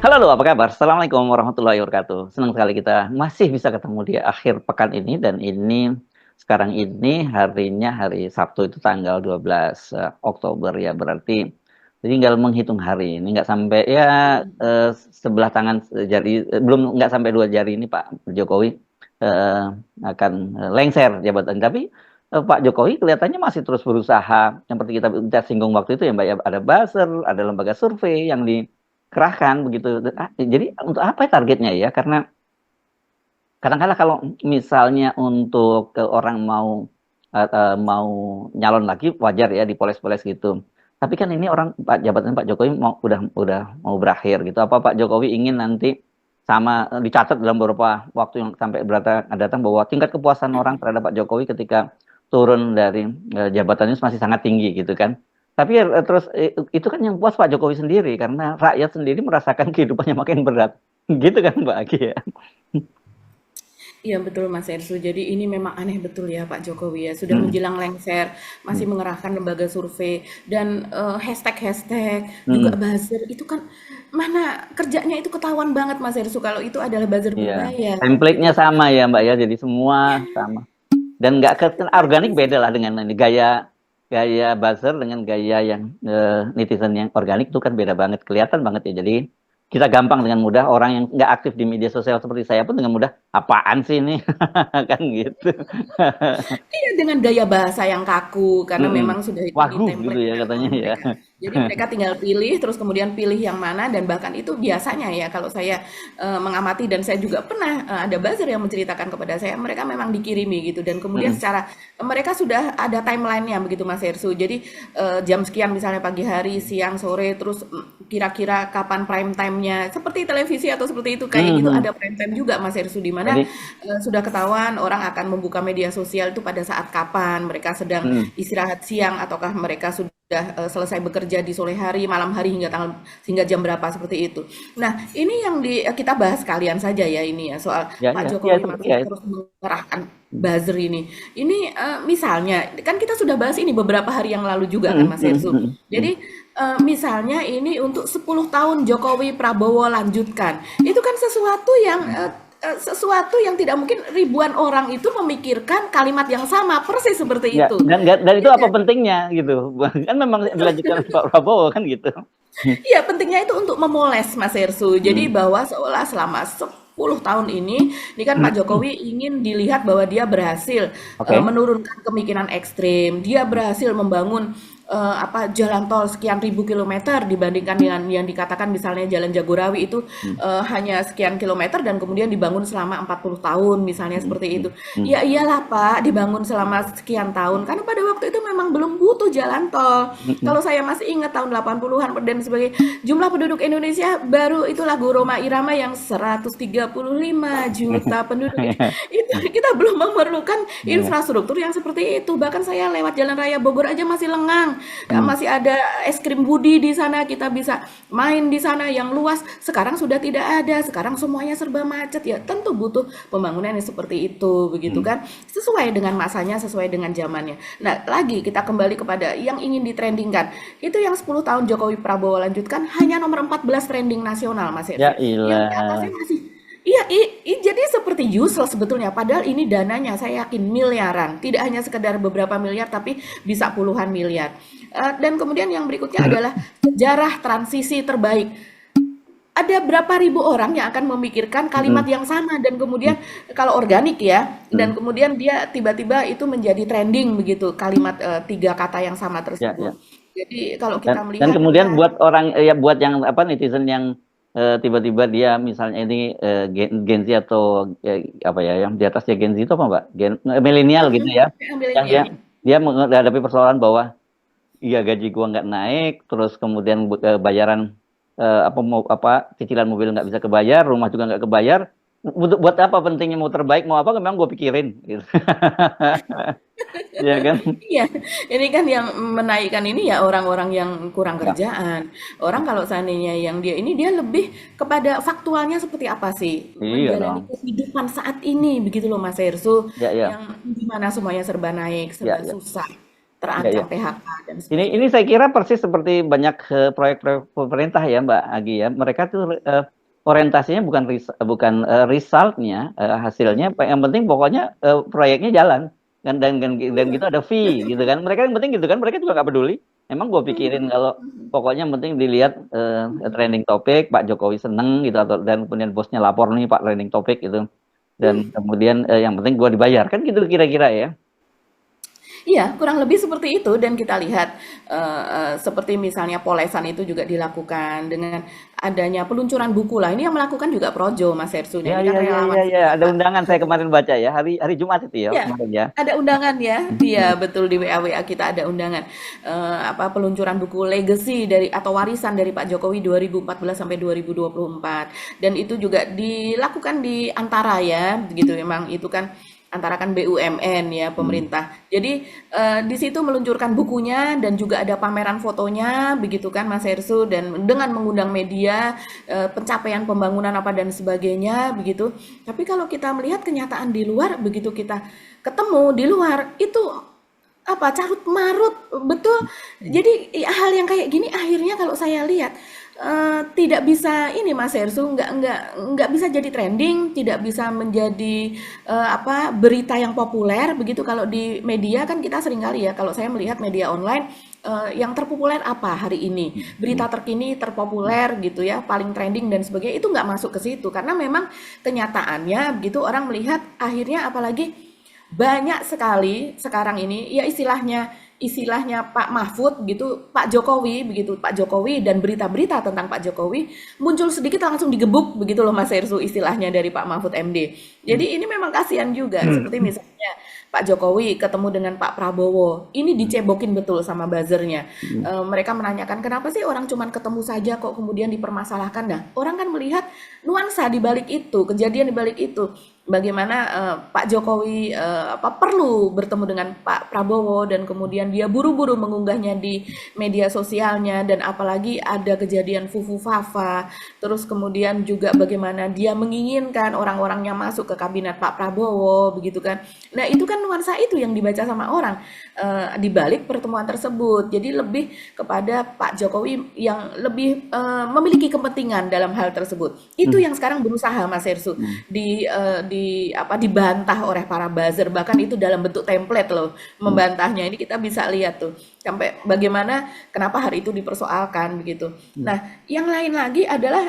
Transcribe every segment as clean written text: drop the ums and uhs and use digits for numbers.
Halo, apa kabar? Assalamualaikum warahmatullahi wabarakatuh. Senang sekali kita masih bisa ketemu di akhir pekan ini dan ini sekarang ini harinya hari Sabtu itu tanggal 12 Oktober ya berarti tinggal menghitung hari ini nggak sampai ya sebelah tangan jari belum nggak sampai dua jari ini Pak Jokowi eh, akan lengser jabatan tapi Pak Jokowi kelihatannya masih terus berusaha seperti kita singgung waktu itu ya Mbak ya ada buzzer, ada lembaga survei yang dikerahkan begitu. Jadi untuk apa ya targetnya ya? Karena kadang-kadang kalau misalnya untuk orang mau nyalon lagi wajar ya dipoles-poles gitu. Tapi kan ini orang jabatan Pak Jokowi udah mau berakhir gitu. Apa Pak Jokowi ingin nanti sama dicatat dalam beberapa waktu yang sampai berata datang bahwa tingkat kepuasan orang terhadap Pak Jokowi ketika turun dari jabatannya masih sangat tinggi gitu kan. Tapi terus itu kan yang puas Pak Jokowi sendiri karena rakyat sendiri merasakan kehidupannya makin berat. Gitu kan Mbak Aki ya. Iya betul Mas Ersu. Jadi ini memang aneh betul ya Pak Jokowi ya. Sudah Hmm, menjelang lengser, masih hmm, mengerahkan lembaga survei dan hashtag-hashtag juga hmm. buzzer itu kan mana kerjanya itu ketahuan banget Mas Ersu kalau itu adalah buzzer Iya, berbayar template-nya gitu kan. sama ya Mbak ya, jadi semua sama. Dan nggak ke organik beda lah dengan ini gaya gaya buzzer dengan gaya yang netizen yang organik itu kan beda banget, kelihatan banget ya. Jadi kita gampang dengan mudah orang yang nggak aktif di media sosial seperti saya pun dengan mudah apaan sih ini kan gitu. Iya, dengan gaya bahasa yang kaku, karena Mm-mm. memang sudah itu Wagu gitu ya ditempelkan katanya oleh ya. mereka. Jadi mereka tinggal pilih, terus kemudian pilih yang mana, dan bahkan itu biasanya ya, kalau saya mengamati, dan saya juga pernah ada buzzer yang menceritakan kepada saya, mereka memang dikirimi gitu, dan kemudian Mm-mm. secara, mereka sudah ada timelinenya begitu Mas Hersu. Jadi jam sekian misalnya pagi hari, siang, sore, terus kira-kira kapan prime time-nya, seperti televisi atau seperti itu, kayak gitu Mhm. ada prime time juga Mas Hersu, di mana Jadi sudah ketahuan orang akan membuka media sosial itu pada saat kapan mereka sedang mm, istirahat siang ataukah mereka sudah selesai bekerja di sore hari, malam hari hingga jam berapa seperti itu. Nah, ini yang kita bahas kalian saja ya ini ya soal ya Pak ya ya Jokowi seperti masih ya. terus mengerahkan buzzer ini. Ini misalnya kan kita sudah bahas ini beberapa hari yang lalu juga kan Mm, Mas mm, Hersu. mm, mm. Jadi misalnya ini untuk 10 tahun Jokowi Prabowo lanjutkan. Itu kan sesuatu yang tidak mungkin ribuan orang itu memikirkan kalimat yang sama persis seperti Ya, itu. dan itu Ya apa kan? pentingnya gitu? Kan memang dilanjutkan Pak Prabowo kan gitu. Iya, pentingnya itu untuk memoles Mas Hersu. Jadi Hmm. bahwa seolah selama 10 tahun ini kan Pak Jokowi ingin dilihat bahwa dia berhasil Oke. menurunkan kemiskinan ekstrim. Dia berhasil membangun jalan tol sekian ribu kilometer dibandingkan dengan yang dikatakan misalnya Jalan Jagorawi itu Hmm, hanya sekian kilometer dan kemudian dibangun selama 40 tahun misalnya hmm, seperti hmm, itu. hmm, Ya iyalah Pak, dibangun selama sekian tahun karena pada waktu itu memang belum butuh jalan tol. hmm, hmm. Kalau saya masih ingat tahun 80-an dan sebagai jumlah penduduk Indonesia baru itu lagu Roma Irama yang 135 juta penduduk. Itu kita belum memerlukan Ya. infrastruktur yang seperti itu. Bahkan saya lewat Jalan Raya Bogor aja masih lengang. Ya, Hmm, masih ada es krim Budi di sana, kita bisa main di sana yang luas. Sekarang sudah tidak ada. Sekarang semuanya serba macet. Ya, tentu butuh pembangunan yang seperti itu, begitu hmm. kan? Sesuai dengan masanya, sesuai dengan zamannya. Nah, lagi kita kembali kepada yang ingin ditrendingkan. Itu yang 10 tahun Jokowi Prabowo lanjutkan hanya nomor 14 trending nasional, Mas Ya Hersu. Yang di atasnya ilah. masih. Iya, jadi seperti useless sebetulnya. Padahal ini dananya saya yakin miliaran. Tidak hanya sekedar beberapa miliar, tapi bisa puluhan miliar. Dan kemudian yang berikutnya adalah sejarah transisi terbaik. Ada berapa ribu orang yang akan memikirkan kalimat Hmm, yang sama dan hmm, kemudian kalau organik ya, hmm. dan kemudian dia tiba-tiba itu menjadi trending begitu kalimat tiga kata yang sama Ya ya. tersebut. Jadi kalau Dan kita dan melihat kemudian ya. buat orang ya buat yang apa netizen yang tiba-tiba dia misalnya ini Gen Z atau apa ya yang di atasnya Gen Z itu apa Mbak? Milenial gitu ya. Ambil Yang ini dia ya. dia menghadapi persoalan bahwa iya gaji gua nggak naik, terus kemudian bayaran apa mau apa cicilan mobil nggak bisa kebayar, rumah juga nggak kebayar. Buat apa pentingnya mau terbaik mau apa memang gue pikirin gitu. Ya kan? Iya, ini kan yang menaikkan ini ya orang-orang yang kurang Ya. kerjaan. Orang kalau seandainya yang dia lebih kepada faktualnya seperti apa sih Iya menjalani dong. kehidupan saat ini begitu loh Mas Hersu, Ya ya. yang dimana semuanya serba naik, Ya serba ya. susah. Ya, terancam ya. PHK dan Ini sebagainya. saya kira persis seperti banyak proyek-proyek pemerintah ya Mbak Agi ya. Mereka tuh orientasinya bukan resultnya, hasilnya. Yang penting pokoknya proyeknya jalan dan Iya. gitu ada fee gitu kan. Mereka yang penting gitu kan. Mereka juga nggak peduli. Emang gue Mhm, pikirin kalau mhm, pokoknya yang penting dilihat mhm. trending topik, Pak Jokowi seneng gitu atau dan kemudian bosnya lapor nih Pak trending topik gitu. Dan kemudian yang penting gue dibayar kan gitu kira-kira ya. Iya, kurang lebih seperti itu dan kita lihat, seperti misalnya polesan itu juga dilakukan dengan adanya peluncuran buku lah, ini yang melakukan juga Projo, Mas Hersud, Ya, ini kan ya, ya, relawan ya, ya. juga Ada Pak undangan saya Jokowi. kemarin baca ya. Hari hari Jumat itu ya Iya, kemarin ya. ada undangan ya. Iya, Mhm. betul di WA-WA kita ada undangan. Apa peluncuran buku legacy dari atau warisan dari Pak Jokowi 2014 sampai 2024. Dan itu juga dilakukan di antara ya, begitu memang itu kan antara kan BUMN ya Hmm. pemerintah. Jadi di situ meluncurkan bukunya dan juga ada pameran fotonya begitu kan Mas Hersu dan dengan mengundang media pencapaian pembangunan apa dan sebagainya begitu. Tapi kalau kita melihat kenyataan di luar begitu kita ketemu di luar itu apa carut marut betul. Jadi hal yang kayak gini akhirnya kalau saya lihat tidak bisa ini Mas Hersu nggak bisa jadi trending, tidak bisa menjadi apa berita yang populer begitu kalau di media kan kita sering kali ya kalau saya melihat media online yang terpopuler apa hari ini Hmm. berita terkini terpopuler gitu ya paling trending dan sebagainya itu nggak masuk ke situ karena memang kenyataannya begitu orang melihat akhirnya apalagi banyak sekali sekarang ini ya istilahnya Pak Mahfud gitu, Pak Jokowi begitu, Pak Jokowi dan berita-berita tentang Pak Jokowi muncul sedikit langsung digebuk begitu loh Mas Hersu istilahnya dari Pak Mahfud MD. Jadi ini memang kasihan juga seperti misalnya Pak Jokowi ketemu dengan Pak Prabowo, ini dicebokin betul sama buzzernya. Mereka menanyakan kenapa sih orang cuman ketemu saja kok kemudian dipermasalahkan. Nah, orang kan melihat nuansa di balik itu, kejadian di balik itu bagaimana Pak Jokowi apa perlu bertemu dengan Pak Prabowo dan kemudian dia buru-buru mengunggahnya di media sosialnya dan apalagi ada kejadian Fufu Fafa terus kemudian juga bagaimana dia menginginkan orang-orangnya masuk ke kabinet Pak Prabowo begitu kan. Nah, itu kan nuansa itu yang dibaca sama orang di balik pertemuan tersebut. Jadi lebih kepada Pak Jokowi yang lebih memiliki kepentingan dalam hal tersebut. Itu Hmm. yang sekarang berusaha Mas Hersu Hmm. di apa dibantah oleh para buzzer bahkan itu dalam bentuk template loh Hmm. membantahnya ini kita bisa lihat tuh sampai bagaimana kenapa hari itu dipersoalkan begitu. Hmm. Nah, yang lain lagi adalah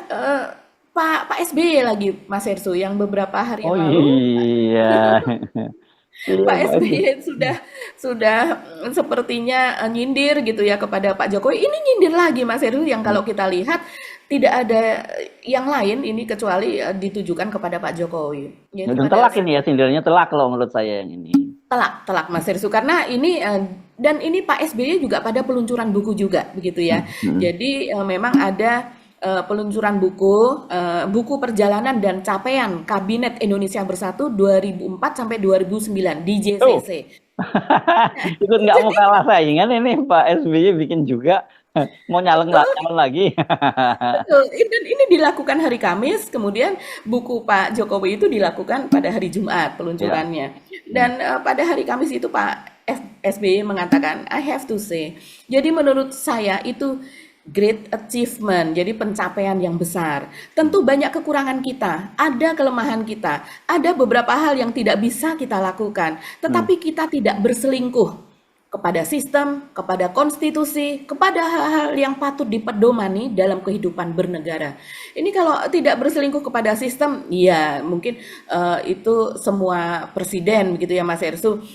Pak SBY lagi Mas Hersu yang beberapa hari Oh yang lalu iya. Iya Pak Pak Sby. SBY sudah sepertinya nyindir gitu ya kepada Pak Jokowi. Ini nyindir lagi Mas Heru yang kalau kita lihat tidak ada yang lain ini kecuali ditujukan kepada Pak Jokowi. Yaitu Dan pada telak ini ya sindirnya telak kalau menurut saya yang ini. telak telak Mas Hersu karena ini dan ini Pak SBY juga pada peluncuran buku juga begitu ya. Hmm. Hmm. Jadi memang ada peluncuran buku perjalanan dan capaian Kabinet Indonesia Bersatu 2004 sampai 2009 di Tuh. JCC. Ikut nggak mau Jadi kalah saingan ini Pak SBY bikin juga mau betul, nyalon lagi. betul. Dan ini dilakukan hari Kamis, kemudian buku Pak Jokowi itu dilakukan pada hari Jumat Ya. peluncurannya. Hmm. Dan pada hari Kamis itu SBY mengatakan, I have to say. Jadi menurut saya itu great achievement, jadi pencapaian yang besar. Tentu banyak kekurangan kita, ada kelemahan kita, ada beberapa hal yang tidak bisa kita lakukan, Hmm. tetapi kita tidak berselingkuh kepada sistem, kepada konstitusi, kepada hal-hal yang patut dipedomani dalam kehidupan bernegara. Ini kalau tidak berselingkuh kepada sistem, ya mungkin itu semua presiden begitu ya Mas Ersu.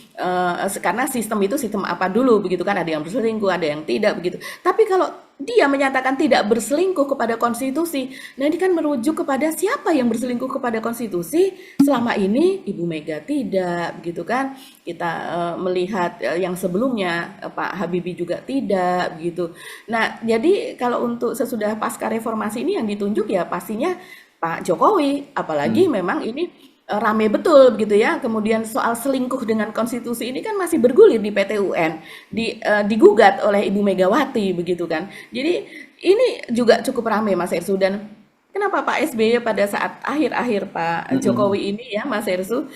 Karena sistem itu sistem apa dulu begitu kan ada yang berselingkuh, ada yang tidak begitu. Tapi kalau dia menyatakan tidak berselingkuh kepada konstitusi, nah ini kan merujuk kepada siapa yang berselingkuh kepada konstitusi selama ini Ibu Mega tidak begitu kan kita melihat yang sebelumnya Pak Habibie juga tidak begitu. Nah, jadi kalau untuk sesudah pasca reformasi ini yang ditunjuk ya pastinya Pak Jokowi, apalagi Hmm. memang ini rame betul begitu ya. Kemudian soal selingkuh dengan konstitusi ini kan masih bergulir di PT UN, digugat oleh Ibu Megawati begitu kan. Jadi ini juga cukup rame Mas Ersu dan kenapa Pak SBY pada saat akhir-akhir Pak Mm-mm. Jokowi ini ya Mas Hersу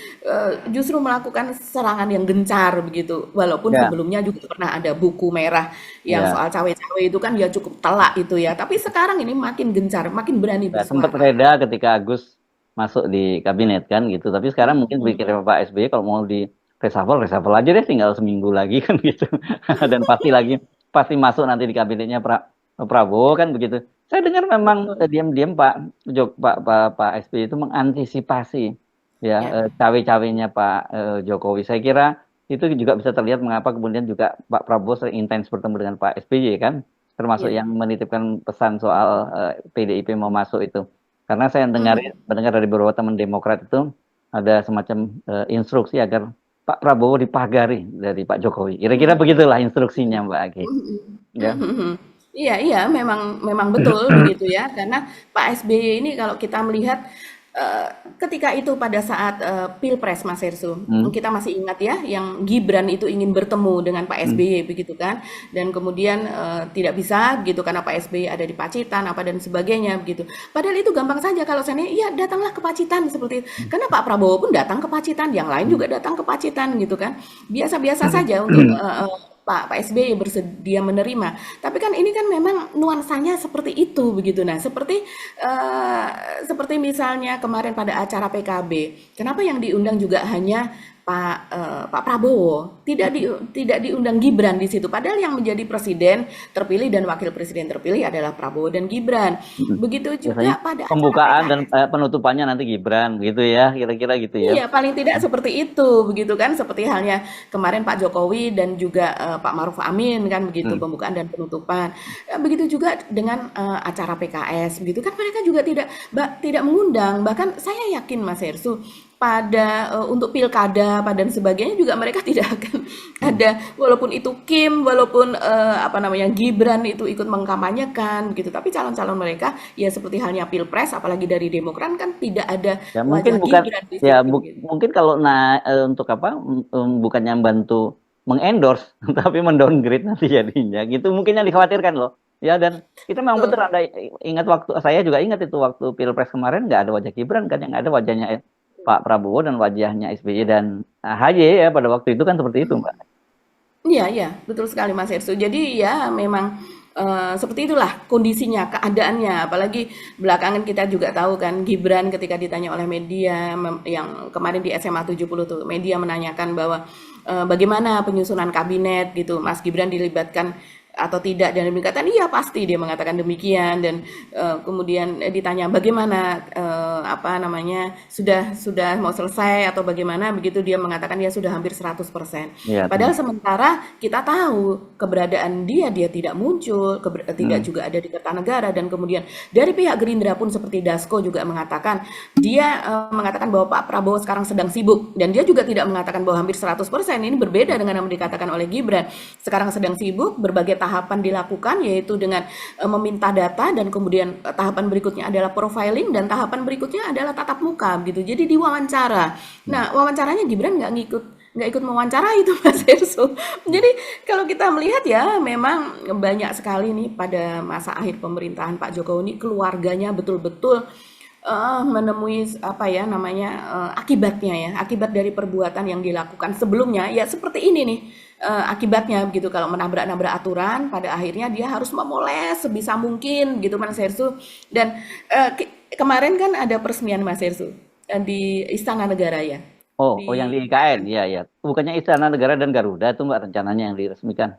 justru melakukan serangan yang gencar begitu. Walaupun Ya, sebelumnya juga pernah ada buku merah yang ya. soal cawe-cawe itu kan ya cukup telak itu ya. Tapi sekarang ini makin gencar, makin berani Ya, sempat bersuara. reda ketika Agus masuk di kabinet kan gitu. Tapi sekarang mungkin pikirnya Pak SBY kalau mau di reshuffle, reshuffle aja deh tinggal seminggu lagi kan gitu. Dan pasti masuk nanti di kabinetnya Prabowo kan begitu. Saya dengar memang Betul. diam-diam Pak SBY itu mengantisipasi ya Ya. cawe-cawenya Pak Jokowi. Saya kira itu juga bisa terlihat mengapa kemudian juga Pak Prabowo sering intens bertemu dengan Pak SBY kan, termasuk Iya. yang menitipkan pesan soal PDIP mau masuk itu. Karena saya Mhm. mendengar dari beberapa teman Demokrat itu ada semacam instruksi agar Pak Prabowo dipagari dari Pak Jokowi. Kira-kira begitulah instruksinya Mbak Agi. Ya. Mhm. Iya, iya, memang memang betul begitu ya, karena Pak SBY ini kalau kita melihat eh, ketika itu pada saat Pilpres Mas Hersu, Hmm, kita masih ingat ya, yang Gibran itu ingin bertemu dengan Pak hmm, SBY begitu kan, dan kemudian tidak bisa gitu karena Pak SBY ada di Pacitan apa dan sebagainya begitu. Padahal itu gampang saja kalau saya iya datanglah ke Pacitan seperti itu. Karena Pak Prabowo pun datang ke Pacitan, yang lain hmm, juga datang ke Pacitan gitu kan. Biasa-biasa saja untuk hmm. Pak SBY bersedia menerima. Tapi kan ini kan memang nuansanya seperti itu begitu. Nah, seperti misalnya kemarin pada acara PKB, kenapa yang diundang juga hanya Pak Prabowo, tidak diundang Gibran di situ. Padahal yang menjadi presiden terpilih dan wakil presiden terpilih adalah Prabowo dan Gibran. Hmm. Begitu Biasanya juga pada acara pembukaan dan PKS. penutupannya nanti Gibran gitu ya, kira-kira gitu ya. Iya, paling tidak seperti itu, begitu kan? Seperti halnya kemarin Pak Jokowi dan juga Pak Maruf Amin kan begitu Hmm. pembukaan dan penutupan. Begitu juga dengan acara PKS, begitu kan mereka juga tidak mengundang. Bahkan saya yakin Mas Hersu pada untuk pilkada dan sebagainya juga mereka tidak akan Hmm. ada walaupun itu Kim, walaupun apa namanya Gibran itu ikut mengkampanyekan gitu. Tapi calon-calon mereka ya seperti halnya Pilpres apalagi dari Demokrat kan tidak ada Ya mungkin wajah bukan Gibran di ya situ gitu. mungkin kalau untuk apa bukannya membantu mengendorse tapi mendowngrade nanti jadinya gitu mungkin yang dikhawatirkan loh. Ya dan kita memang betul Betul. ada ingat waktu saya juga ingat itu waktu Pilpres kemarin nggak ada wajah Gibran kan yang ada wajahnya Pak Prabowo dan wajahnya SBY dan AHY ya pada waktu itu kan seperti itu Mbak. Iya, iya, betul sekali Mas Hersu. Jadi ya memang seperti itulah kondisinya, keadaannya. Apalagi belakangan kita juga tahu kan Gibran ketika ditanya oleh media yang kemarin di SMA 70 tuh, media menanyakan bahwa bagaimana penyusunan kabinet gitu. Mas Gibran dilibatkan atau tidak dan dikatakan iya pasti dia mengatakan demikian dan kemudian ditanya bagaimana apa namanya sudah mau selesai atau bagaimana begitu dia mengatakan ya sudah hampir 100%. Iya. Padahal sementara kita tahu keberadaan dia tidak muncul, tidak Hmm. juga ada di Kertanegara dan kemudian dari pihak Gerindra pun seperti Dasko juga mengatakan dia mengatakan bahwa Pak Prabowo sekarang sedang sibuk dan dia juga tidak mengatakan bahwa hampir 100%. Ini berbeda dengan yang dikatakan oleh Gibran. Sekarang sedang sibuk, berbagai tahapan dilakukan yaitu dengan meminta data dan kemudian tahapan berikutnya adalah profiling dan tahapan berikutnya adalah tatap muka gitu. Jadi diwawancara. Hmm. Nah, wawancaranya Gibran nggak ikut mewawancara itu Mas Erso. Jadi kalau kita melihat ya memang banyak sekali nih pada masa akhir pemerintahan Pak Jokowi ini keluarganya betul-betul menemui apa ya namanya akibatnya ya akibat dari perbuatan yang dilakukan sebelumnya ya seperti ini nih akibatnya begitu kalau menabrak-nabrak aturan pada akhirnya dia harus memoles sebisa mungkin gitu Mas Hersu dan kemarin kan ada peresmian Mas Hersu di Istana Negara ya Oh yang di di IKN, ya ya. Bukannya Istana Negara dan Garuda itu Mbak rencananya yang diresmikan.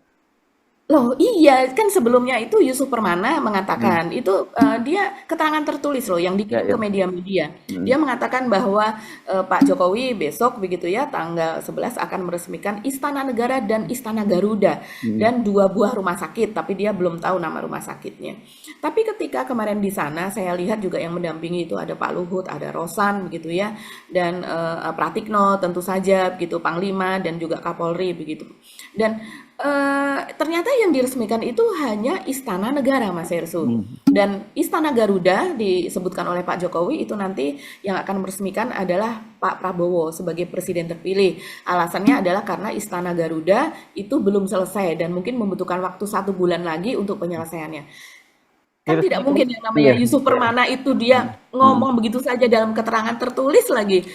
Loh, iya, kan sebelumnya itu Yusuf Permana Hmm. mengatakan, itu dia keterangan tertulis loh yang Ya dikirim ke ya. media-media. Hmm. Dia mengatakan bahwa Pak Jokowi besok begitu ya tanggal 11 akan meresmikan Istana Negara dan Istana Garuda Hmm. dan dua buah rumah sakit, tapi dia belum tahu nama rumah sakitnya. Tapi ketika kemarin di sana saya lihat juga yang mendampingi itu ada Pak Luhut, ada Rosan begitu ya, dan Pratikno tentu saja begitu Panglima dan juga Kapolri begitu. Dan ternyata yang diresmikan itu hanya Istana Negara, Mas Hersu. Hmm. Dan Istana Garuda disebutkan oleh Pak Jokowi itu nanti yang akan meresmikan adalah Pak Prabowo sebagai presiden terpilih. Alasannya adalah karena Istana Garuda itu belum selesai dan mungkin membutuhkan waktu 1 bulan lagi untuk penyelesaiannya. Kan tidak mungkin yang namanya Iya. Yusuf Permana itu dia Mm. ngomong begitu saja dalam keterangan tertulis lagi,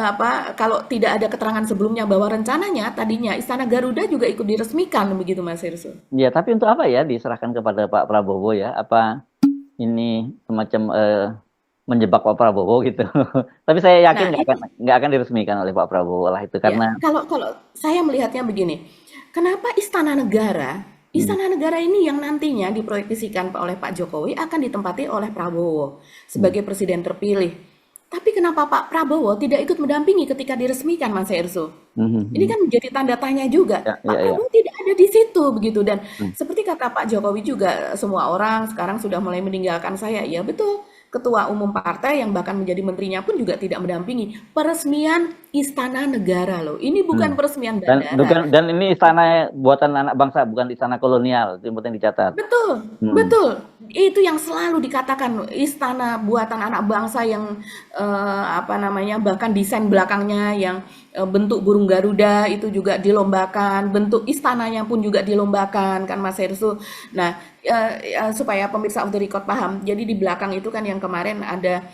apa, kalau tidak ada keterangan sebelumnya bahwa rencananya tadinya Istana Garuda juga ikut diresmikan begitu Mas Hersul. Ya, tapi untuk apa ya diserahkan kepada Pak Prabowo ya? Apa ini semacam menjebak Pak Prabowo gitu? Tapi saya yakin Nah itu nggak akan diresmikan oleh Pak Prabowo lah itu ya, karena kalau kalau saya melihatnya begini, kenapa mm, Istana Negara ini yang nantinya diproyeksikan oleh Pak Jokowi akan ditempati oleh Prabowo mm, sebagai presiden terpilih. Tapi kenapa Pak Prabowo tidak ikut mendampingi ketika diresmikan, Mas Erso? mm, Ini mm, kan menjadi tanda tanya juga. ya, Pak ya, ya. Prabowo tidak ada di situ begitu dan Mm. seperti kata Pak Jokowi juga semua orang sekarang sudah mulai meninggalkan saya. Ya betul. Ketua umum partai yang bahkan menjadi menterinya pun juga tidak mendampingi peresmian Istana Negara loh. Ini bukan Hmm. peresmian bandara. Dan ini istana buatan anak bangsa, bukan istana kolonial. Itu yang penting dicatat. Betul, Hmm. betul. Itu yang selalu dikatakan istana buatan anak bangsa yang apa namanya bahkan desain belakangnya yang bentuk burung Garuda itu juga dilombakan, bentuk istananya pun juga dilombakan kan Mas Hersu. Nah, supaya pemirsa of the record paham. Jadi di belakang itu kan yang kemarin ada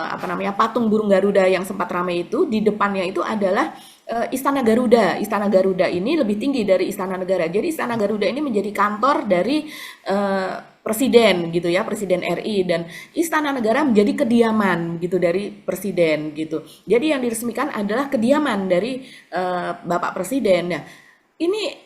apa namanya patung burung Garuda yang sempat ramai itu di depannya itu adalah Istana Garuda. Istana Garuda ini lebih tinggi dari Istana Negara. Jadi Istana Garuda ini menjadi kantor dari presiden gitu ya, Presiden RI dan Istana Negara menjadi kediaman gitu dari presiden gitu. Jadi yang diresmikan adalah kediaman dari Bapak Presiden. Nah, ini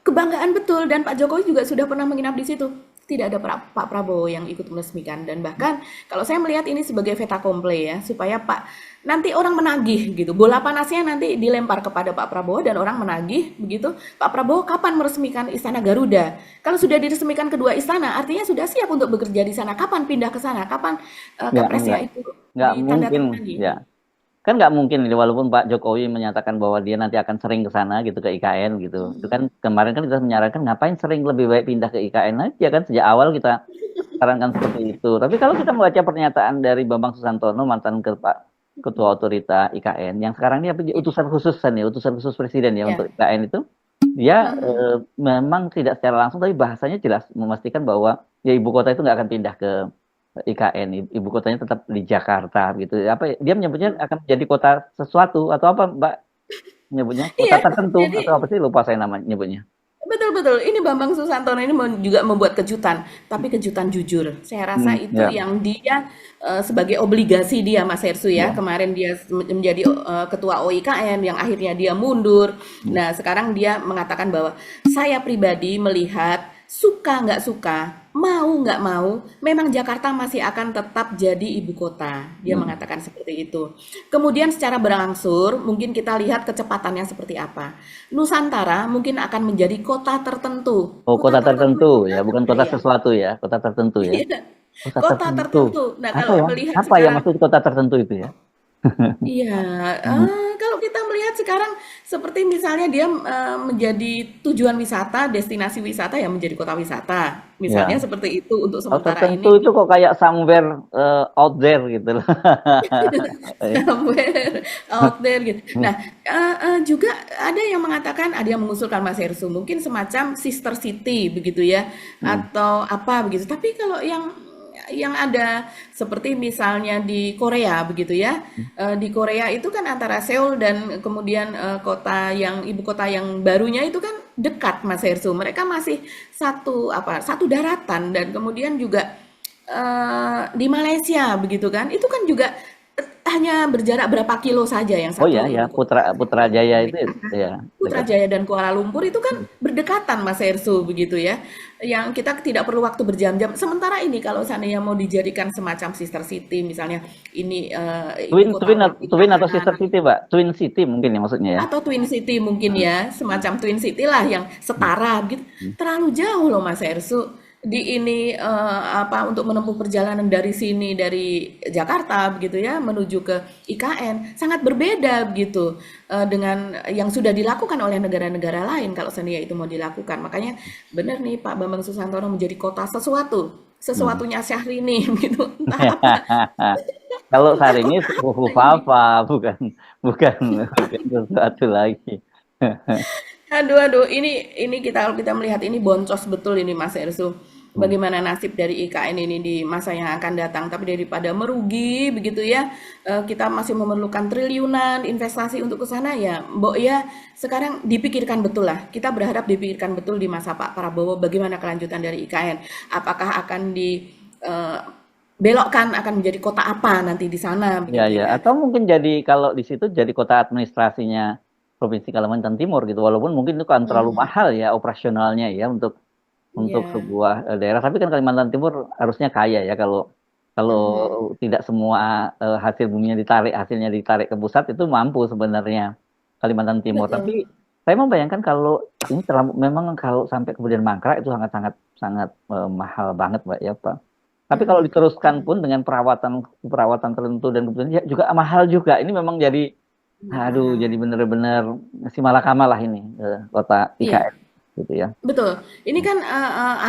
kebanggaan betul dan Pak Jokowi juga sudah pernah menginap di situ. Tidak ada Pak Prabowo yang ikut meresmikan dan bahkan kalau saya melihat ini sebagai fait accompli ya supaya Pak nanti orang menagih gitu. Bola panasnya nanti dilempar kepada Pak Prabowo dan orang menagih begitu. Pak Prabowo kapan meresmikan Istana Garuda? Kalau sudah diresmikan kedua istana, artinya sudah siap untuk bekerja di sana. Kapan pindah ke sana? Kapan Nggak, kepresnya nggak, itu nggak mungkin, ditandatangani? ya. Kan nggak mungkin ini, walaupun Pak Jokowi menyatakan bahwa dia nanti akan sering ke sana gitu, ke IKN gitu. Itu kan kemarin kan kita menyarankan ngapain sering, lebih baik pindah ke IKN aja kan, sejak awal kita sarankan seperti itu. Tapi kalau kita membaca pernyataan dari Bambang Susantono, mantan Ketua Otorita IKN, yang sekarang ini apa, utusan khusus kan ya, utusan khusus presiden ya untuk Ya. IKN itu, dia memang tidak secara langsung, tapi bahasanya jelas memastikan bahwa ya ibu kota itu nggak akan pindah ke IKN, ibu kotanya tetap di Jakarta gitu. Apa dia menyebutnya akan menjadi kota sesuatu atau apa Mbak menyebutnya? Kota Iya, tertentu jadi atau apa sih, lupa saya namanya nyebutnya. betul betul. Ini Bambang Susantono ini juga membuat kejutan, tapi kejutan jujur. Saya rasa itu Ya, yang dia sebagai obligasi dia Mas Hersu ya. ya. Kemarin dia menjadi ketua OIKN yang akhirnya dia mundur. Hmm. Nah, sekarang dia mengatakan bahwa saya pribadi melihat suka nggak suka, mau nggak mau, memang Jakarta masih akan tetap jadi ibu kota. Dia Hmm. mengatakan seperti itu. Kemudian secara berangsur, mungkin kita lihat kecepatannya seperti apa. Nusantara mungkin akan menjadi kota tertentu. Oh, Kota kota tertentu tertentu itu ya, apa bukan kota ya? sesuatu ya, kota tertentu ya. Iya, Kota kota tertentu. tertentu. Nah, Apa kalau ya? melihat Apa ya sekarang maksud kota tertentu itu ya? iya, Hmm. kalau kita melihat sekarang seperti misalnya dia menjadi tujuan wisata, destinasi wisata yang menjadi kota wisata. Misalnya Ya. seperti itu untuk Kalau sementara tertentu ini. itu kok kayak somewhere out there gitu loh. Somewhere out there gitu. Nah, juga ada yang mengatakan, ada yang mengusulkan Mas Hersu, mungkin semacam sister city begitu ya, Hmm. atau apa begitu. Tapi kalau yang ada seperti misalnya di Korea begitu ya, di Korea itu kan antara Seoul dan kemudian ibu kota yang barunya itu kan dekat Mas Hersu. Mereka masih satu daratan dan kemudian juga di Malaysia begitu kan, itu kan juga hanya berjarak berapa kilo saja yang Oh ya, satu ya ibu kota Putrajaya itu mereka. ya dekat. Putrajaya dan Kuala Lumpur itu kan berdekatan Mas Hersu begitu ya. Yang kita tidak perlu waktu berjam-jam. Sementara ini kalau seandainya mau dijadikan semacam sister city misalnya ini ibu Twin kota Twin Twin atau sister pemerintahan city, Pak? Twin City mungkin ya maksudnya ya. atau Twin City mungkin Hmm. ya, semacam Twin City lah yang setara gitu. Hmm. Terlalu jauh loh Mas Ersu. Di ini apa untuk menempuh perjalanan dari sini dari Jakarta begitu ya menuju ke IKN sangat berbeda begitu dengan yang sudah dilakukan oleh negara-negara lain kalau seandainya itu mau dilakukan. Makanya benar nih Pak Bambang Susantono menjadi kota sesuatu, Hmm. sesuatunya Syahrini gitu. Entah apa, Kalau entah hari ini kota Fufu apa ini. Fafa, bukan bukan sesuatu lagi. Aduh, aduh, ini kita kalau kita melihat ini boncos betul ini Mas Ersu. Hmm. bagaimana nasib dari IKN ini di masa yang akan datang. Tapi daripada merugi begitu ya, kita masih memerlukan triliunan investasi untuk ke sana ya, Mbok ya. Sekarang dipikirkan betul lah. Kita berharap dipikirkan betul di masa Pak Prabowo bagaimana kelanjutan dari IKN. Apakah akan di eh, belokkan akan menjadi kota apa nanti di sana Ya, begitu ya. ya. Atau mungkin jadi kalau di situ jadi kota administrasinya Provinsi Kalimantan Timur gitu. Walaupun mungkin itu kan terlalu Mhm. mahal ya operasionalnya ya untuk Iya. sebuah daerah. Tapi kan Kalimantan Timur harusnya kaya ya kalau kalau Mhm. tidak semua hasil buminya ditarik, hasilnya ditarik ke pusat itu mampu sebenarnya Kalimantan Timur. Tapi Betul. saya membayangkan kalau ini terlalu memang kalau sampai kemudian mangkrak itu sangat sangat sangat mahal banget, Mbak ya, Pak. Tapi kalau Mhm. diteruskan pun dengan perawatan perawatan tertentu dan kemudian ya juga mahal juga. Ini memang jadi Benar aduh mahal. jadi benar-benar si malakama lah ini kota Iya. IKN gitu ya. Betul. Ini kan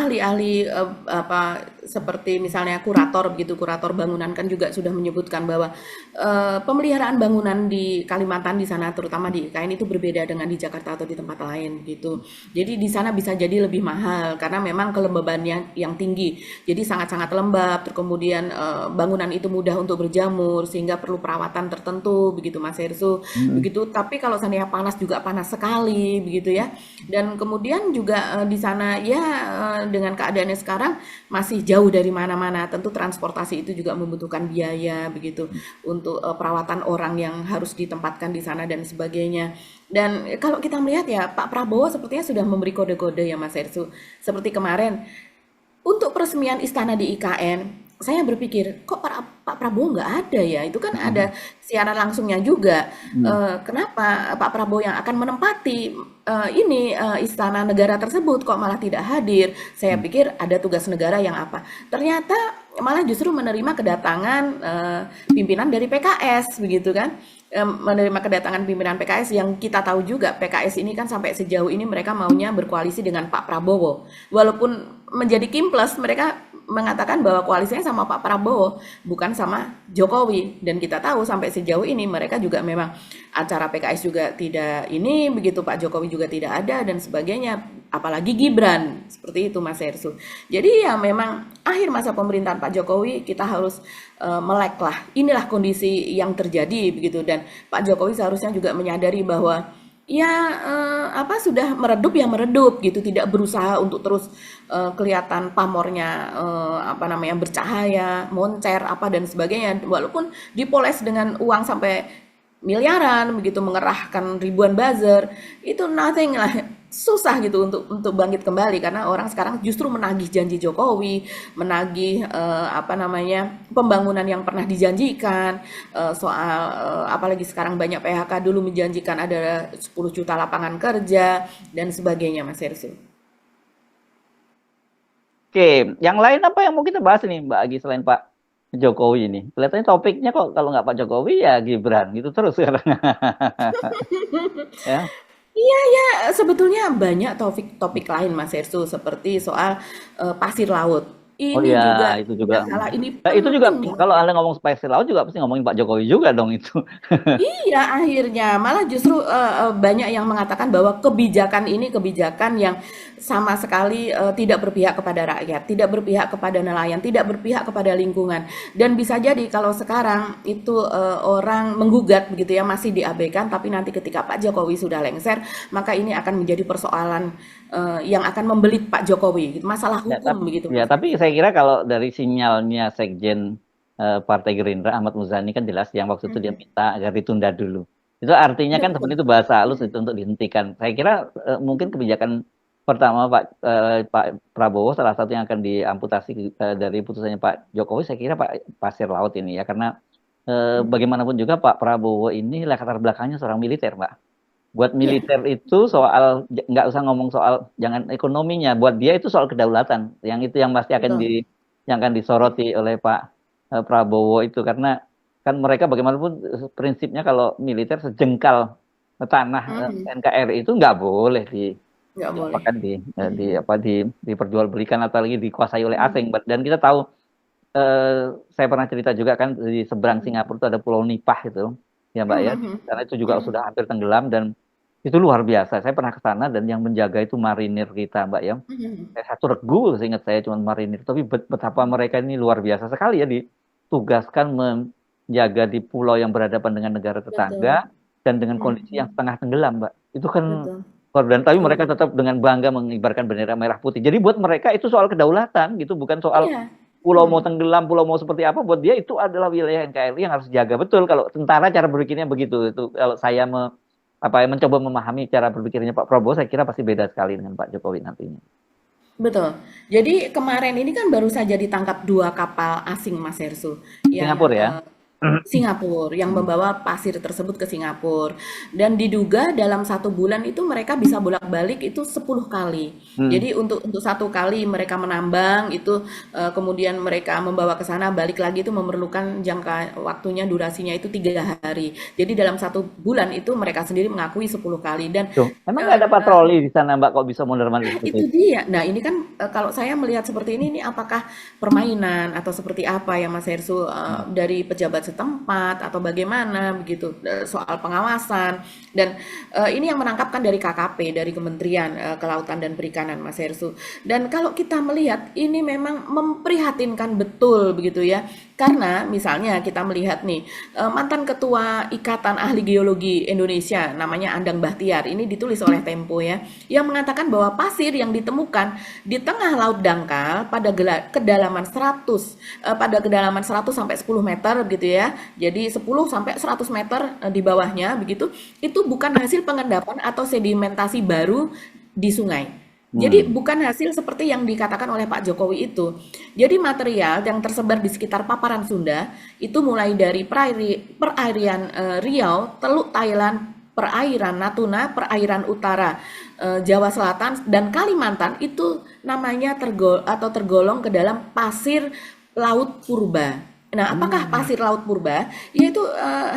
ahli-ahli apa seperti misalnya kurator begitu, kurator bangunan kan juga sudah menyebutkan bahwa pemeliharaan bangunan di Kalimantan di sana terutama di IKN itu berbeda dengan di Jakarta atau di tempat lain gitu. Jadi di sana bisa jadi lebih mahal karena memang kelembabannya yang tinggi. Jadi sangat-sangat lembab, terus kemudian bangunan itu mudah untuk berjamur sehingga perlu perawatan tertentu begitu Mas Hersu. Mm-mm. Begitu. Tapi kalau seandainya panas juga panas sekali begitu ya. Dan kemudian juga di sana ya dengan keadaannya sekarang masih jauh dari mana-mana. Tentu transportasi itu juga membutuhkan biaya begitu untuk perawatan orang yang harus ditempatkan di sana dan sebagainya. Dan kalau kita melihat ya Pak Prabowo sepertinya sudah memberi kode-kode ya Mas Ersu. Seperti kemarin untuk peresmian istana di IKN, saya berpikir kok Pak Prabowo nggak ada ya? Itu kan ada Mm-mm. siaran langsungnya juga. Mm-mm. Kenapa Pak Prabowo yang akan menempati istana negara tersebut kok malah tidak hadir? Saya pikir ada tugas negara yang apa? Ternyata malah justru menerima kedatangan pimpinan dari PKS begitu kan? Menerima kedatangan pimpinan PKS yang kita tahu juga PKS ini kan sampai sejauh ini mereka maunya berkoalisi dengan Pak Prabowo. Walaupun menjadi Kim Plus, mereka mengatakan bahwa koalisinya sama Pak Prabowo, bukan sama Jokowi. Dan kita tahu sampai sejauh ini mereka juga memang acara PKS juga tidak ini, begitu Pak Jokowi juga tidak ada dan sebagainya. Apalagi Gibran, seperti itu Mas Hersu. Jadi ya memang akhir masa pemerintahan Pak Jokowi kita harus melek lah. Inilah kondisi yang terjadi begitu dan Pak Jokowi seharusnya juga menyadari bahwa ya apa sudah meredup ya meredup gitu tidak berusaha untuk terus kelihatan pamornya apa namanya bercahaya moncer apa dan sebagainya walaupun dipoles dengan uang sampai miliaran begitu mengerahkan ribuan buzzer itu nothing lah susah gitu untuk bangkit kembali karena orang sekarang justru menagih janji Jokowi, menagih apa namanya pembangunan yang pernah dijanjikan, soal apalagi sekarang banyak PHK dulu menjanjikan ada 10 juta lapangan kerja dan sebagainya Mas Hersu. Oke, yang lain apa yang mau kita bahas nih Mbak Agi selain Pak Jokowi ini? Kelihatannya topiknya kok kalau nggak Pak Jokowi ya Gibran gitu terus sekarang. Ya. Iya ya, sebetulnya banyak topik-topik lain Mas Hersu seperti soal pasir laut. Oh Ini iya, juga itu juga. tidak salah, ini Nah, itu juga penting kalau banget. Anda ngomong spesial laut juga pasti ngomongin Pak Jokowi juga dong itu. Iya, akhirnya malah justru banyak yang mengatakan bahwa kebijakan ini kebijakan yang sama sekali tidak berpihak kepada rakyat, tidak berpihak kepada nelayan, tidak berpihak kepada lingkungan. Dan bisa jadi kalau sekarang itu orang menggugat begitu ya masih diabaikan, tapi nanti ketika Pak Jokowi sudah lengser, maka ini akan menjadi persoalan yang akan membelit Pak Jokowi, gitu. Masalah Ya, hukum begitu ya, Mas tapi Hersu. saya kira kalau dari sinyalnya Sekjen Partai Gerindra Ahmad Muzani kan jelas yang waktu itu dia Mhm. minta agar ditunda dulu. Itu artinya kan Betul. sebenarnya itu bahasa halus itu untuk dihentikan. Saya kira mungkin kebijakan pertama Pak Prabowo salah satu yang akan diamputasi dari putusannya Pak Jokowi saya kira Pak Pasir Laut ini ya karena bagaimanapun juga Pak Prabowo ini latar belakangnya seorang militer, Mbak. Buat Iya, militer itu soal nggak usah ngomong soal jangan ekonominya, buat dia itu soal kedaulatan. Yang itu yang pasti akan betul. yang akan disoroti oleh Pak Prabowo itu karena kan mereka bagaimanapun prinsipnya kalau militer sejengkal tanah Mhm. NKRI itu nggak boleh Nggak boleh. diapakan di Mhm. apa diperjualbelikan apalagi dikuasai oleh asing. Mhm. Dan kita tahu saya pernah cerita juga kan di seberang Mhm. Singapura itu ada Pulau Nipah itu, ya Mbak ya. Mhm. Karena itu juga Mhm. sudah hampir tenggelam dan Itu luar biasa. Saya pernah ke sana dan yang menjaga itu marinir kita, Mbak ya. Mhm. Satu regu seingat saya cuma marinir, tapi betapa mereka ini luar biasa sekali ya ditugaskan menjaga di pulau yang berhadapan dengan negara tetangga Betul. dan dengan kondisi yang Mhm. setengah tenggelam, Mbak. Itu kan Betul. dan tapi Luar mereka tetap biasa. dengan bangga mengibarkan bendera merah putih. Jadi buat mereka itu soal kedaulatan gitu, bukan soal Iya. pulau mau Mhm. tenggelam, pulau mau seperti apa, buat dia itu adalah wilayah NKRI yang harus dijaga. Betul, kalau tentara cara berpikirnya begitu. Itu kalau saya mencoba memahami cara berpikirnya Pak Prabowo, saya kira pasti beda sekali dengan Pak Jokowi nantinya. Betul. Jadi kemarin ini kan baru saja ditangkap 2 kapal asing, Mas Hersu, yang Singapura ya. Singapura, yang membawa pasir tersebut ke Singapura. Dan diduga dalam 1 bulan itu mereka bisa bolak-balik itu 10 kali. Hmm. Jadi untuk 1 kali mereka menambang itu, kemudian mereka membawa ke sana, balik lagi itu memerlukan jangka waktunya, durasinya itu 3 hari. Jadi dalam 1 bulan itu mereka sendiri mengakui 10 kali. Dan Tuh, emang nggak ada eh, patroli di sana Mbak kok bisa mondar-mandir Nah, seperti itu itu? dia. Nah, ini kan kalau saya melihat seperti ini apakah permainan atau seperti apa ya Mas Hersu, dari pejabat setempat atau bagaimana begitu soal pengawasan dan ini yang menangkapkan dari KKP, dari Kementerian Kelautan dan Perikanan, Mas Hersu. Dan kalau kita melihat ini memang memprihatinkan betul begitu ya. Karena misalnya kita melihat nih mantan ketua Ikatan Ahli Geologi Indonesia namanya Andang Bahtiar, ini ditulis oleh Tempo ya, yang mengatakan bahwa pasir yang ditemukan di tengah laut dangkal pada kedalaman 100 pada kedalaman 100 sampai 10 meter gitu ya. Jadi 10 sampai 100 meter di bawahnya begitu, itu bukan hasil pengendapan atau sedimentasi baru di sungai. Jadi Hmm. bukan hasil seperti yang dikatakan oleh Pak Jokowi itu. Jadi material yang tersebar di sekitar paparan Sunda itu mulai dari perairan Riau, Teluk Thailand, perairan Natuna, perairan utara Jawa Selatan dan Kalimantan itu namanya tergolong ke dalam pasir laut purba. Nah, apakah Hmm. pasir laut purba? Yaitu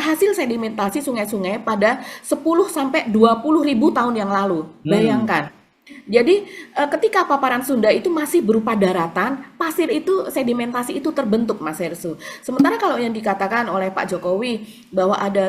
hasil sedimentasi sungai-sungai pada 10 sampai 20 ribu tahun yang lalu. Hmm. Bayangkan. Jadi ketika paparan Sunda itu masih berupa daratan, pasir itu sedimentasi itu terbentuk, Mas Hersu. Sementara kalau yang dikatakan oleh Pak Jokowi bahwa ada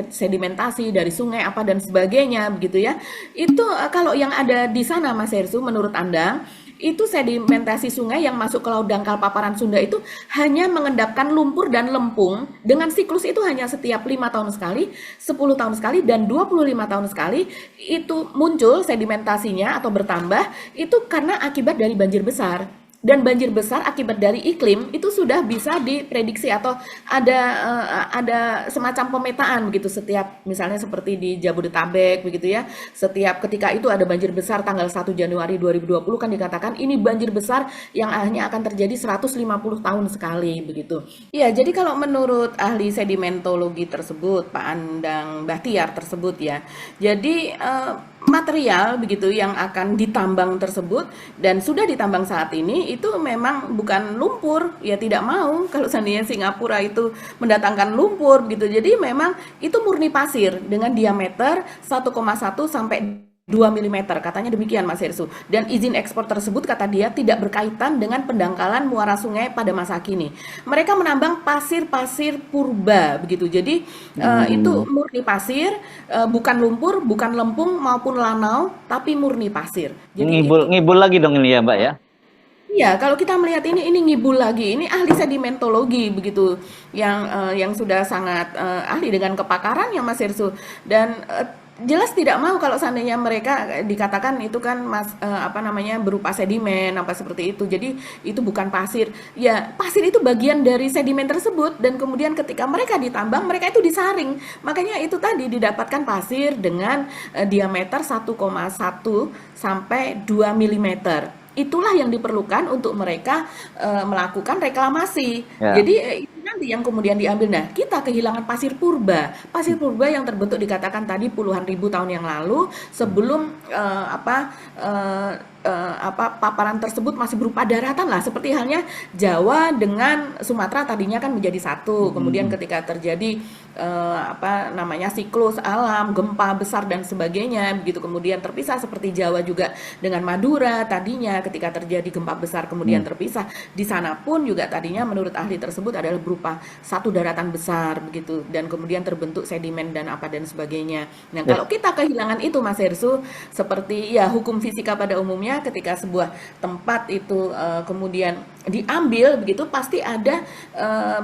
sedimentasi dari sungai apa dan sebagainya begitu ya. Itu kalau yang ada di sana Mas Hersu menurut Anda itu sedimentasi sungai yang masuk ke laut dangkal paparan Sunda itu hanya mengendapkan lumpur dan lempung dengan siklus itu hanya setiap 5 tahun sekali, 10 tahun sekali, dan 25 tahun sekali itu muncul sedimentasinya atau bertambah itu karena akibat dari banjir besar. Dan banjir besar akibat dari iklim itu sudah bisa diprediksi atau ada semacam pemetaan begitu setiap misalnya seperti di Jabodetabek begitu ya. Setiap ketika itu ada banjir besar tanggal 1 Januari 2020 kan dikatakan ini banjir besar yang hanya akan terjadi 150 tahun sekali begitu. Iya, jadi kalau menurut ahli sedimentologi tersebut Pak Andang Bahtiar tersebut ya. Jadi material begitu yang akan ditambang tersebut dan sudah ditambang saat ini itu memang bukan lumpur ya tidak mau kalau seandainya Singapura itu mendatangkan lumpur gitu jadi memang itu murni pasir dengan diameter 1,1 sampai 2 milimeter katanya demikian Mas Hersu dan izin ekspor tersebut kata dia tidak berkaitan dengan pendangkalan muara sungai pada masa kini mereka menambang pasir-pasir purba begitu jadi itu Hmm. murni pasir bukan lumpur, bukan lempung maupun lanau, tapi murni pasir. Jadi Ngibul itu ngibul lagi dong ini ya Mbak ya. iya, kalau kita melihat ini ngibul lagi. Ini ahli sedimentologi begitu yang sudah sangat ahli dengan kepakarannya Mas Hersu dan jelas tidak mau kalau seandainya mereka dikatakan itu kan apa namanya berupa sedimen apa seperti itu. Jadi itu bukan pasir. Ya, pasir itu bagian dari sedimen tersebut dan kemudian ketika mereka ditambang mereka itu disaring. Makanya itu tadi didapatkan pasir dengan diameter 1,1 sampai 2 milimeter. Itulah yang diperlukan untuk mereka melakukan reklamasi. Ya. Jadi itu nanti yang kemudian diambil. Nah, kita kehilangan pasir purba. Pasir purba yang terbentuk dikatakan tadi puluhan ribu tahun yang lalu sebelum paparan tersebut masih berupa daratan lah, seperti halnya Jawa dengan Sumatera tadinya kan menjadi satu, kemudian Mhm. ketika terjadi siklus alam, gempa besar dan sebagainya, begitu kemudian terpisah seperti Jawa juga dengan Madura tadinya ketika terjadi gempa besar kemudian Mhm. terpisah. Di sana pun juga tadinya menurut ahli tersebut adalah berupa satu daratan besar begitu dan kemudian terbentuk sedimen dan apa dan sebagainya. Nah, Yes. kalau kita kehilangan itu Mas Hersu, seperti ya hukum fisika pada umumnya ketika sebuah tempat itu kemudian diambil begitu pasti ada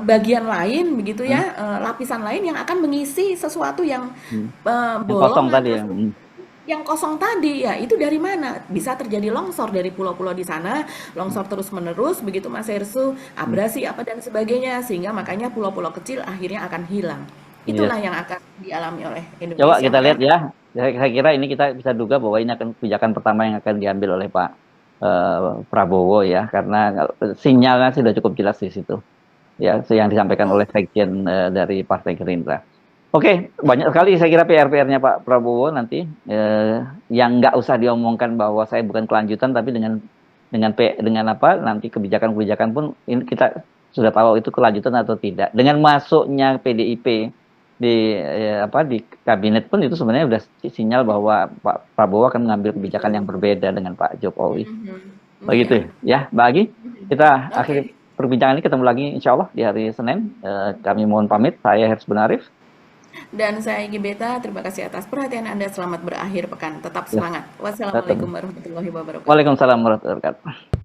bagian lain begitu Mhm. ya, lapisan lain yang akan mengisi sesuatu yang Mhm. Yang kosong bolong tadi atau ya. Mhm. yang kosong tadi ya itu dari mana? Bisa terjadi longsor dari pulau-pulau di sana, longsor terus-menerus begitu Mas Hersu, Mhm. abrasi apa dan sebagainya sehingga makanya pulau-pulau kecil akhirnya akan hilang. Itulah Yes. yang akan dialami oleh Coba Indonesia. kita lihat Makanya ya. Saya kira ini kita bisa duga bahwa ini akan kebijakan pertama yang akan diambil oleh Pak Prabowo ya, karena sinyalnya sudah cukup jelas di situ. Ya, yang disampaikan oleh Sekjen dari Partai Gerindra. Oke, banyak sekali saya kira PR-PR-nya Pak Prabowo nanti yang nggak usah diomongkan bahwa saya bukan kelanjutan, tapi dengan apa nanti kebijakan-kebijakan pun ini kita sudah tahu itu kelanjutan atau tidak. Dengan masuknya PDIP di kabinet pun itu sebenarnya sudah sinyal bahwa Pak Prabowo akan mengambil kebijakan yang betul. berbeda dengan Pak Jokowi. Mhm. Iya. Begitu ya, Bagi. Kita Oke. akhiri perbincangan ini, ketemu lagi insya Allah di hari Senin. Kami mohon pamit. Saya Hersy Benarif. Dan saya Gibeta, terima kasih atas perhatian Anda. Selamat berakhir pekan. Tetap Ya, semangat. datang. Wassalamualaikum warahmatullahi wabarakatuh. Waalaikumsalam warahmatullahi wabarakatuh.